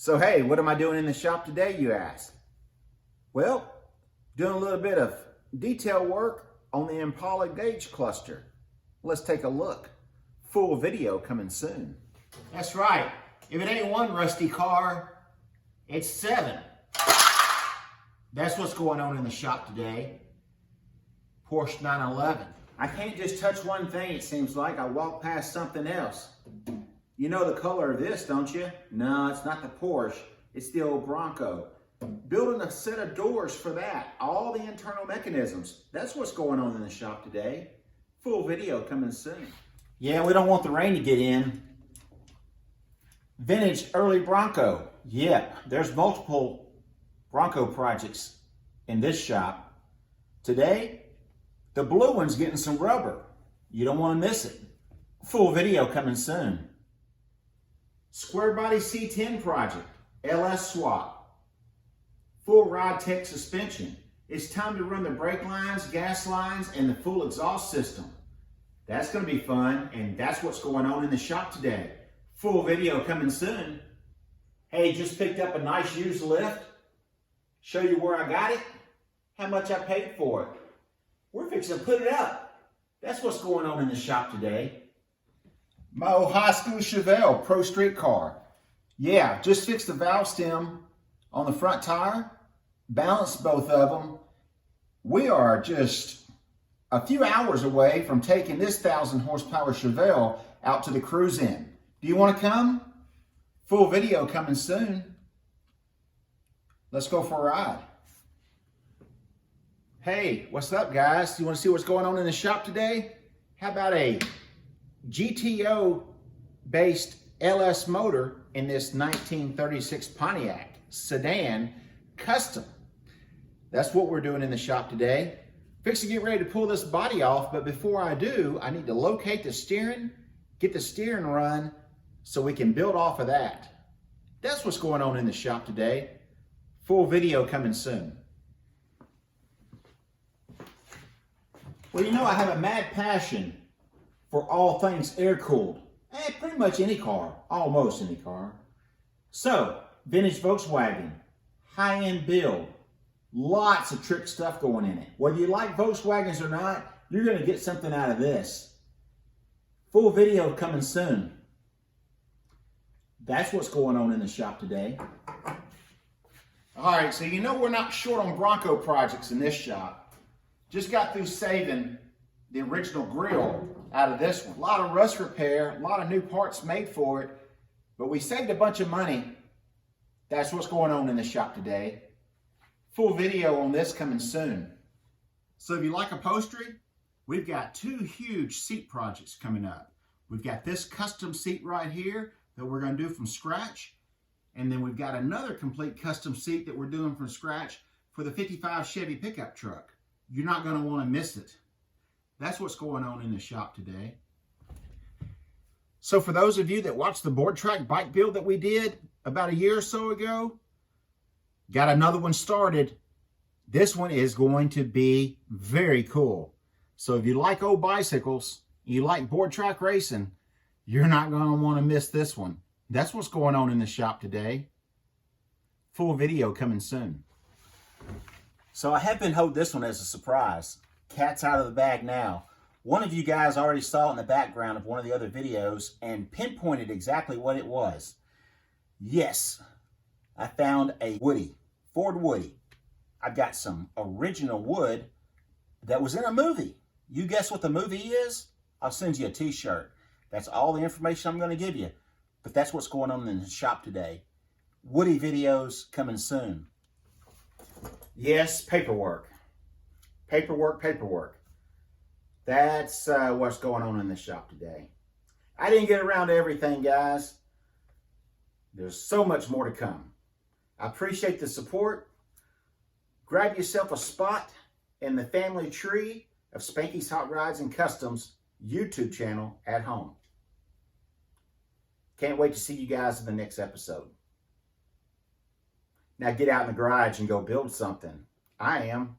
So hey, what am I doing in the shop today, you ask? Well, doing a little bit of detail work on the Impala gauge cluster. Let's take a look. Full video coming soon. That's right. If it ain't one rusty car, it's 7. That's what's going on in the shop today. Porsche 911. I can't just touch one thing, it seems like. I walk past something else. You know the color of this, don't you? No, it's not the Porsche. It's the old Bronco. Building a set of doors for that. All the internal mechanisms. That's what's going on in the shop today. Full video coming soon. Yeah, we don't want the rain to get in. Vintage early Bronco. Yeah, there's multiple Bronco projects in this shop. Today, the blue one's getting some rubber. You don't want to miss it. Full video coming soon. Square body C10 project, LS swap. Full ride tech suspension. It's time to run the brake lines, gas lines, and the full exhaust system. That's going to be fun, and that's what's going on in the shop today. Full video coming soon. Hey, just picked up a nice used lift. Show you where I got it, how much I paid for it. We're fixing to put it up. That's what's going on in the shop today. My old high school Chevelle Pro Street car. Yeah, just fixed the valve stem on the front tire, balanced both of them. We are just a few hours away from taking this 1,000 horsepower Chevelle out to the cruise in. Do you want to come? Full video coming soon. Let's go for a ride. Hey, what's up, guys? You want to see what's going on in the shop today? How about a GTO-based LS motor in this 1936 Pontiac sedan custom? That's what we're doing in the shop today. Fixing to get ready to pull this body off, but before I do, I need to locate the steering, get the steering run, so we can build off of that. That's what's going on in the shop today. Full video coming soon. Well, you know, I have a mad passion for all things air-cooled. Pretty much any car, almost any car. So, vintage Volkswagen, high-end build, lots of trick stuff going in it. Whether you like Volkswagens or not, you're going to get something out of this. Full video coming soon. That's what's going on in the shop today. All right, so you know we're not short on Bronco projects in this shop. Just got through saving the original grill out of this one. A lot of rust repair, a lot of new parts made for it, but we saved a bunch of money. That's what's going on in the shop today. Full video on this coming soon. So if you like upholstery, we've got 2 huge seat projects coming up. We've got this custom seat right here that we're going to do from scratch. And then we've got another complete custom seat that we're doing from scratch for the 55 Chevy pickup truck. You're not going to want to miss it. That's what's going on in the shop today. So for those of you that watched the board track bike build that we did about a year or so ago, got another one started. This one is going to be very cool. So if you like old bicycles, you like board track racing, you're not going to want to miss this one. That's what's going on in the shop today. Full video coming soon. So I have been holding this one as a surprise. Cat's out of the bag now. One of you guys already saw it in the background of one of the other videos and pinpointed exactly what it was. Yes, I found a Woody, Ford Woody. I've got some original wood that was in a movie. You guess what the movie is? I'll send you a t-shirt. That's all the information I'm going to give you. But that's what's going on in the shop today. Woody videos coming soon. Yes, paperwork. Paperwork. That's what's going on in the shop today. I didn't get around to everything, guys. There's so much more to come. I appreciate the support. Grab yourself a spot in the family tree of Spanky's Hot Rides and Customs YouTube channel at home. Can't wait to see you guys in the next episode. Now get out in the garage and go build something. I am.